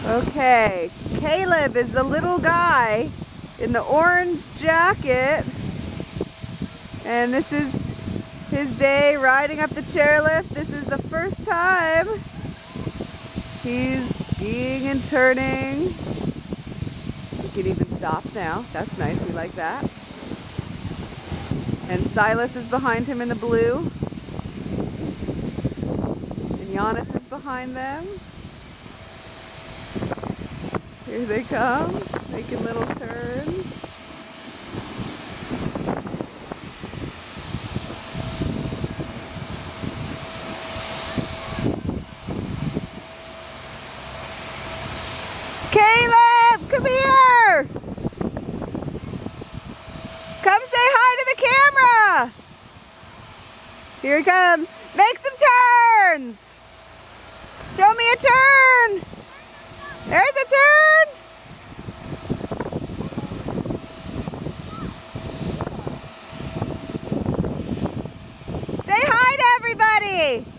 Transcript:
Okay, Caleb is the little guy in the orange jacket, and this is his day riding up the chairlift. This is the first time he's skiing and turning. He can even stop now. That's nice, we like that. And Silas is behind him in the blue. And Giannis is behind them. Here they come, making little turns. Caleb, come here! Come say hi to the camera! Here he comes. Make some turns! Show me a turn! There's a turn! Say hi to everybody!